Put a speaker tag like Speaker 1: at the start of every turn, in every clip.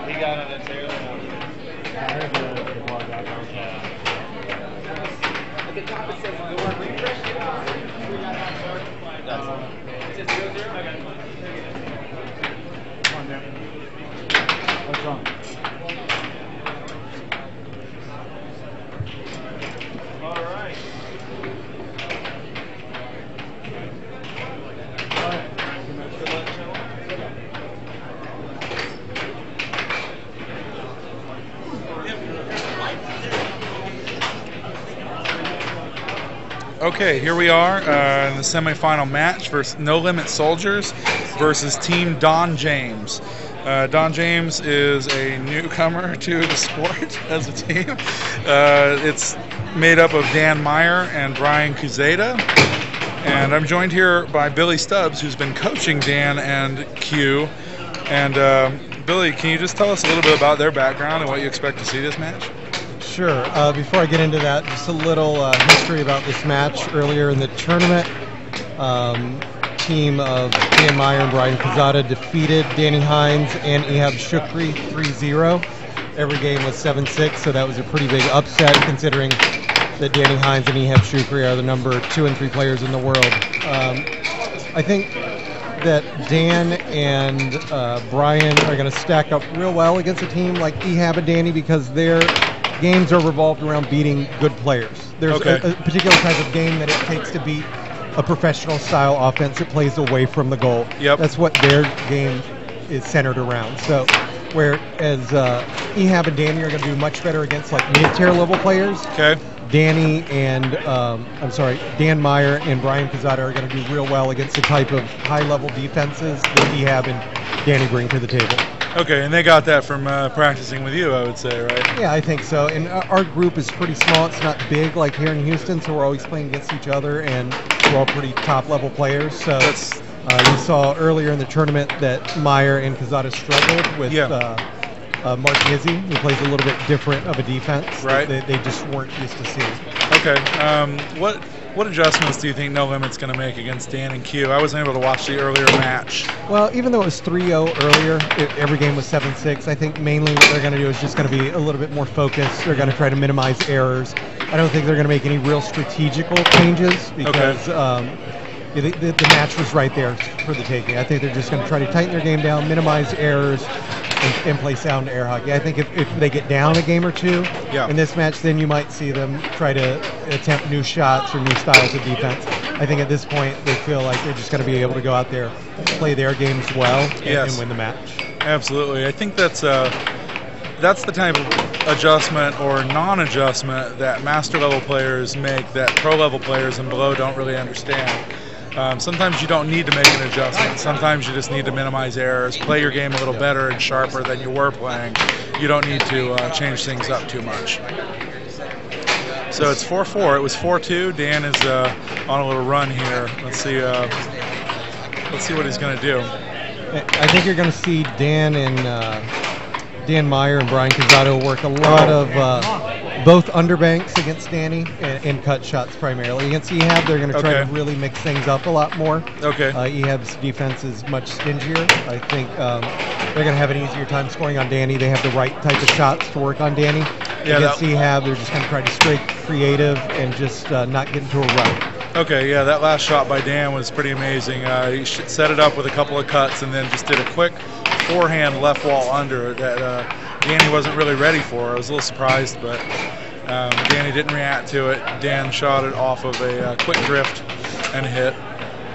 Speaker 1: He got on the tail.
Speaker 2: I heard the ball got bounced off.
Speaker 1: At the top it says the word refresh. It says 0-0.
Speaker 2: Come on, Dan. What's wrong?
Speaker 1: All right.
Speaker 3: Okay, here we are in the semifinal match versus No Limit Soldiers versus Team Don James. Don James is a newcomer to the sport as a team. It's made up of Dan Meyer and Brian Quezada. And I'm joined here by Billy Stubbs, who's been coaching Dan and Q. And Billy, can you just tell us a little bit about their background and what you expect to see this match?
Speaker 4: Sure. Before I get into that, just a little history about this match. Earlier in the tournament, team of Dan Meyer and Brian Quezada defeated Danny Hynes and Ehab Shoukry 3-0. Every game was 7-6, so that was a pretty big upset considering that Danny Hynes and Ehab Shoukry are the number 2 and 3 players in the world. I think that Dan and Brian are going to stack up real well against a team like Ehab and Danny because their games are revolved around beating good players. There's a particular type of game that it takes to beat a professional style offense that plays away from the goal.
Speaker 3: Yep.
Speaker 4: That's what their game is centered around. So whereas Ehab and Danny are going to do much better against like mid-tier level players.
Speaker 3: Okay.
Speaker 4: Dan Meyer and Brian Quezada are going to do real well against the type of high-level defenses that Ehab and Danny bring to the table.
Speaker 3: Okay, and they got that from practicing with you, I would say, right?
Speaker 4: Yeah, I think so. And our group is pretty small. It's not big like here in Houston, so we're always playing against each other, and we're all pretty top-level players. So you saw earlier in the tournament that Meyer and Quezada struggled with Mark Gizzi, who plays a little bit different of a defense.
Speaker 3: Right.
Speaker 4: They just weren't used to seeing.
Speaker 3: Okay. What adjustments do you think No Limit's going to make against Dan and Q? I wasn't able to watch the earlier match.
Speaker 4: Well, even though it was 3-0 earlier, every game was 7-6. I think mainly what they're going to do is just going to be a little bit more focused. They're going to try to minimize errors. I don't think they're going to make any real strategical changes because the match was right there for the taking. I think they're just going to try to tighten their game down, minimize errors, and play sound air hockey. I think if they get down a game or two in this match, then you might see them try to attempt new shots or new styles of defense. I think at this point they feel like they're just going to be able to go out there, play their games well, and win the match.
Speaker 3: Absolutely. I think that's the type of adjustment or non-adjustment that master level players make that pro level players and below don't really understand. Sometimes you don't need to make an adjustment. Sometimes you just need to minimize errors, play your game a little better and sharper than you were playing. You don't need to change things up too much. So it's 4-4. It was 4-2. Dan is on a little run here. Let's see what he's going to do.
Speaker 4: I think you're going to see Dan Meyer and Brian Quezada work a lot of both underbanks against Danny and cut shots primarily. Against Ehab, they're going to try to really mix things up a lot more.
Speaker 3: Okay.
Speaker 4: Ehab's defense is much stingier. I think they're going to have an easier time scoring on Danny. They have the right type of shots to work on Danny. Against Ehab, they're just going to try to stay creative and just not get into a rut.
Speaker 3: Okay, yeah, that last shot by Dan was pretty amazing. He set it up with a couple of cuts and then just did a quick forehand left wall under that Danny wasn't really ready for. I was a little surprised, but Danny didn't react to it. Dan shot it off of a quick drift and hit.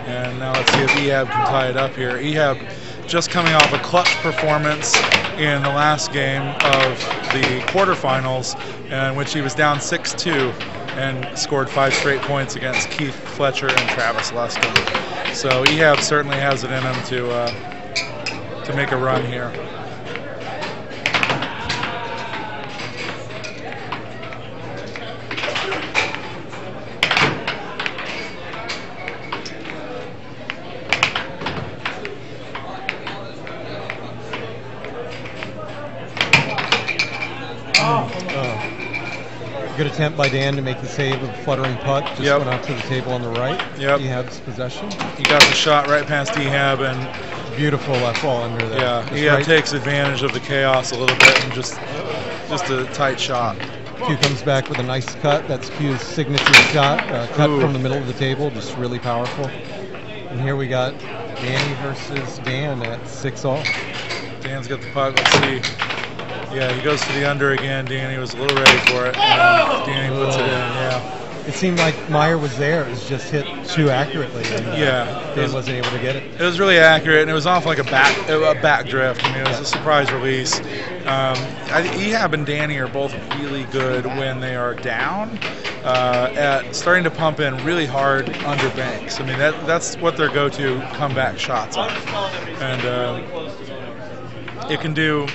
Speaker 3: And now let's see if Ehab can tie it up here. Ehab just coming off a clutch performance in the last game of the quarterfinals, in which he was down 6-2 and scored 5 straight points against Keith Fletcher and Travis Luskin. So Ehab certainly has it in him to make a run here.
Speaker 4: Good attempt by Dan to make the save of a fluttering puck. Just went out to the table on the right. Ehab's possession.
Speaker 3: He got the shot right past Ehab, and
Speaker 4: Beautiful left wall under there.
Speaker 3: Yeah,
Speaker 4: Just
Speaker 3: Ehab
Speaker 4: right.
Speaker 3: takes advantage of the chaos a little bit and just a tight shot.
Speaker 4: Q comes back with a nice cut. That's Q's signature shot. Cut
Speaker 3: Ooh.
Speaker 4: from the middle of the table, just really powerful. And here we got Danny versus Dan at 6-all.
Speaker 3: Dan's got the puck. Let's see. Yeah, he goes to the under again. Danny was a little ready for it. And Danny puts it in. Yeah.
Speaker 4: It seemed like Meyer was there. It was just hit too accurately. And, Dan wasn't able to get it.
Speaker 3: It was really accurate, and it was off like a back drift. I mean, it was a surprise release. Ehab and Danny are both really good when they are down at starting to pump in really hard under banks. I mean, that's what their go-to comeback shots are, and it can do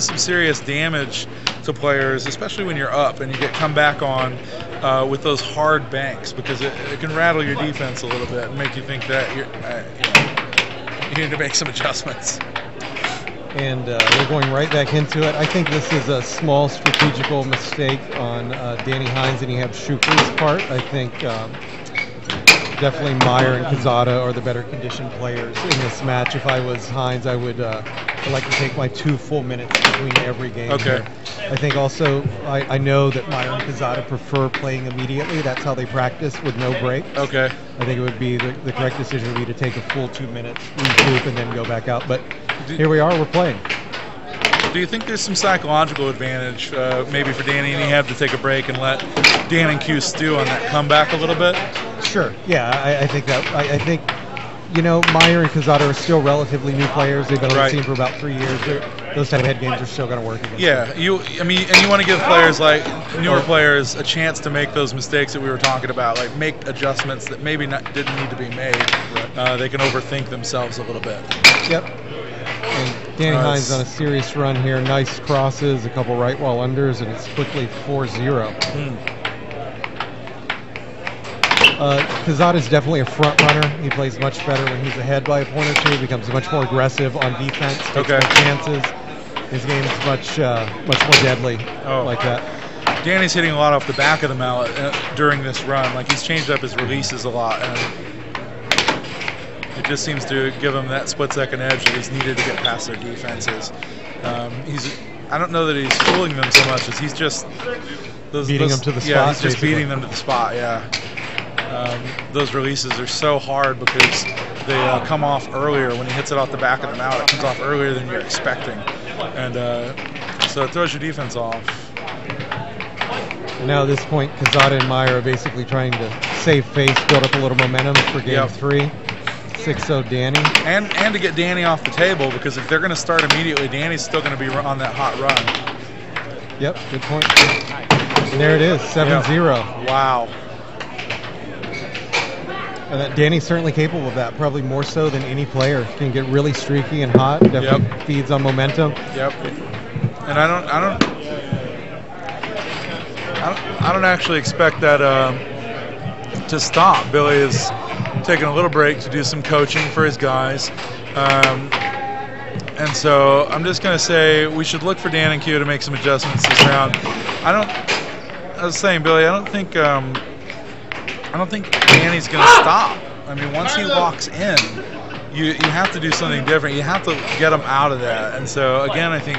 Speaker 3: some serious damage to players, especially when you're up and you get come back on with those hard banks, because it can rattle your defense a little bit and make you think that you need to make some adjustments.
Speaker 4: And we're going right back into it. I think this is a small strategical mistake on Danny Hynes and Ehab Shoukry's part. I think definitely Meyer and Quezada are the better conditioned players in this match. If I was Hynes, I would like to take my 2 full minutes between every game.
Speaker 3: Okay.
Speaker 4: Here. I think also I know that Meyer and Quezada prefer playing immediately. That's how they practice with no break.
Speaker 3: Okay.
Speaker 4: I think it would be the correct decision would be to take a full 2 minutes, recoup, and then go back out. But here we are, we're playing.
Speaker 3: Do you think there's some psychological advantage maybe for Danny and Ehab to take a break and let Dan and Q stew on that comeback a little bit?
Speaker 4: Sure. Yeah, I think that. I think, Meyer and Quezada are still relatively new players. They've been on the team for about 3 years. Those type of head games are still going to work against them.
Speaker 3: You want to give players like newer players a chance to make those mistakes that we were talking about, like make adjustments that maybe didn't need to be made. They can overthink themselves a little bit. Yep.
Speaker 4: And Danny Hynes on a serious run here. Nice crosses, a couple right wall unders, and it's quickly 4-0. Quezada is definitely a front runner. He plays much better when he's ahead by a point or two. Becomes much more aggressive on defense. Takes more chances. His game is much more deadly like that.
Speaker 3: Danny's hitting a lot off the back of the mallet during this run. Like, he's changed up his releases a lot, and it just seems to give him that split-second edge that he's needed to get past their defenses. I don't know that he's fooling them so much as he's just
Speaker 4: beating them to the spot.
Speaker 3: Yeah, he's just
Speaker 4: basically
Speaker 3: beating them to the spot. Yeah. Those releases are so hard because they come off earlier. When he hits it off the back of the mallet, it comes off earlier than you're expecting, and so it throws your defense off.
Speaker 4: And now at this point, Quezada and Meyer are basically trying to save face, build up a little momentum for game 3. 6-0 Danny.
Speaker 3: And to get Danny off the table, because if they're going to start immediately, Danny's still going to be on that hot run.
Speaker 4: Yep, good point. And there it is, 7-0.
Speaker 3: Wow.
Speaker 4: And Danny's certainly capable of that, probably more so than any player. Can get really streaky and hot, definitely feeds on momentum.
Speaker 3: Yep. And I don't actually expect that to stop. Billy is taking a little break to do some coaching for his guys. And so I'm just going to say we should look for Dan and Q to make some adjustments this round. I was saying, Billy, I don't think Danny's going to stop. I mean, once he locks in, you have to do something different. You have to get him out of that. And so, again, I think,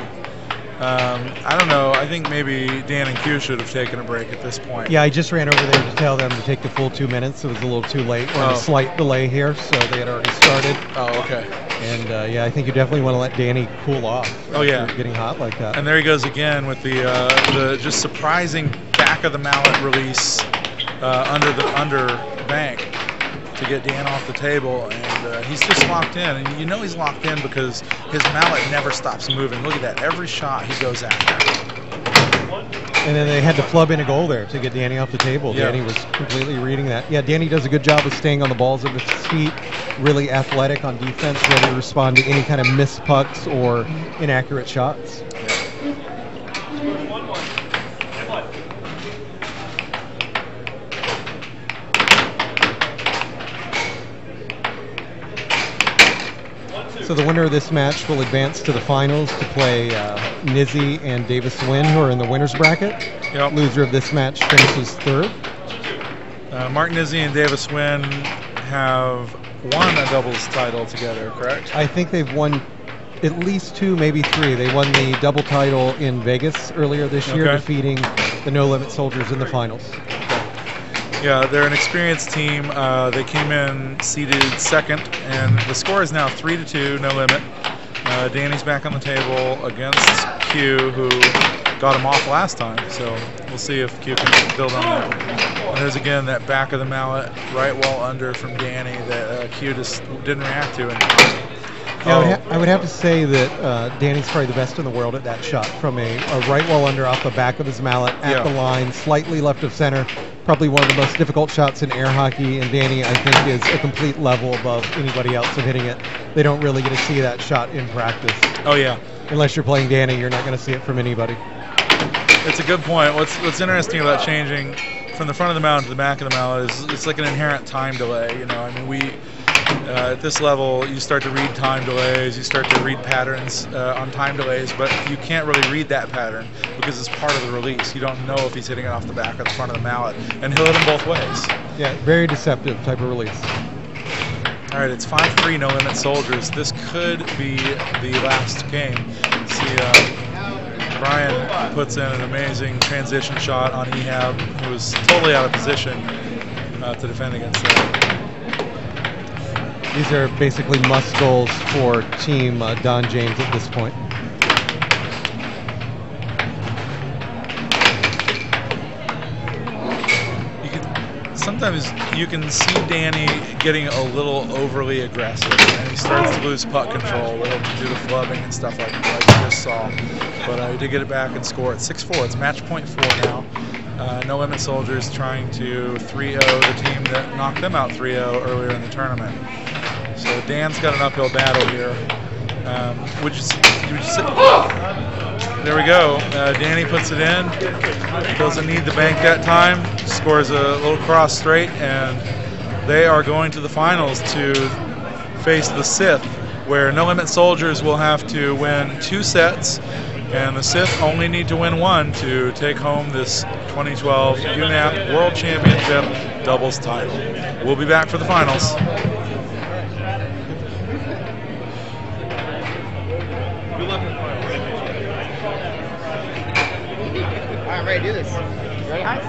Speaker 3: I don't know, I think maybe Dan and Q should have taken a break at this point.
Speaker 4: Yeah, I just ran over there to tell them to take the full 2 minutes. It was a little too late. We're on a slight delay here, so they had already started.
Speaker 3: Oh, okay.
Speaker 4: And, yeah, I think you definitely want to let Danny cool off. Getting hot like that.
Speaker 3: And there he goes again with the just surprising back of the mallet release under bank to get Dan off the table, and he's just locked in, and you know he's locked in because his mallet never stops moving. Look at that, every shot he goes after.
Speaker 4: And then they had to flub in a goal there to get Danny off the table.
Speaker 3: Yeah.
Speaker 4: Danny was completely reading that. Yeah, Danny does a good job of staying on the balls of his feet, really athletic on defense, ready to respond to any kind of missed pucks or inaccurate shots. So the winner of this match will advance to the finals to play Nizzy and Davis Wynn, who are in the winner's bracket.
Speaker 3: Yep.
Speaker 4: Loser of this match finishes third.
Speaker 3: Mark Nizzy and Davis Wynn have won a doubles title together, correct?
Speaker 4: I think they've won at least 2, maybe 3. They won the double title in Vegas earlier this year,
Speaker 3: Okay.
Speaker 4: defeating the No Limit Soldiers in the finals.
Speaker 3: Yeah, they're an experienced team. They came in seeded second, and the score is now 3-2, No Limit. Danny's back on the table against Q, who got him off last time, so we'll see if Q can build on that. And there's again that back of the mallet, right wall under from Danny that Q just didn't react to.
Speaker 4: Yeah, I would have to say that Danny's probably the best in the world at that shot, from a right wall under off the back of his mallet at the line, slightly left of center. Probably one of the most difficult shots in air hockey, and Danny, I think, is a complete level above anybody else of hitting it. They don't really get to see that shot in practice.
Speaker 3: Oh yeah.
Speaker 4: Unless you're playing Danny, you're not going to see it from anybody.
Speaker 3: It's a good point. What's interesting about changing from the front of the mallet to the back of the mallet is it's like an inherent time delay. You know, I mean, at this level, you start to read time delays, you start to read patterns on time delays, but you can't really read that pattern because it's part of the release. You don't know if he's hitting it off the back or the front of the mallet, and he'll hit them both ways.
Speaker 4: Yeah, very deceptive type of release.
Speaker 3: All right, it's 5-3, No Limit Soldiers. This could be the last game. See, Brian puts in an amazing transition shot on Ehab, who was totally out of position to defend against that.
Speaker 4: These are basically must goals for Team Don James at this point.
Speaker 3: Sometimes you can see Danny getting a little overly aggressive, and he starts to lose puck control. He'll do the flubbing and stuff like you just saw. But he did get it back and score at 6-4. It's match point 4 now. No Limit Soldiers trying to 3-0 the team that knocked them out 3-0 earlier in the tournament. So Dan's got an uphill battle here. Would you say, there we go. Danny puts it in. Doesn't need the bank that time. Scores a little cross straight, and they are going to the finals to face the Sith, where No Limit Soldiers will have to win 2 sets, and the Sith only need to win 1 to take home this 2012 UNAP World Championship doubles title. We'll be back for the finals.
Speaker 1: All right, ready to do this. Ready, Hynes?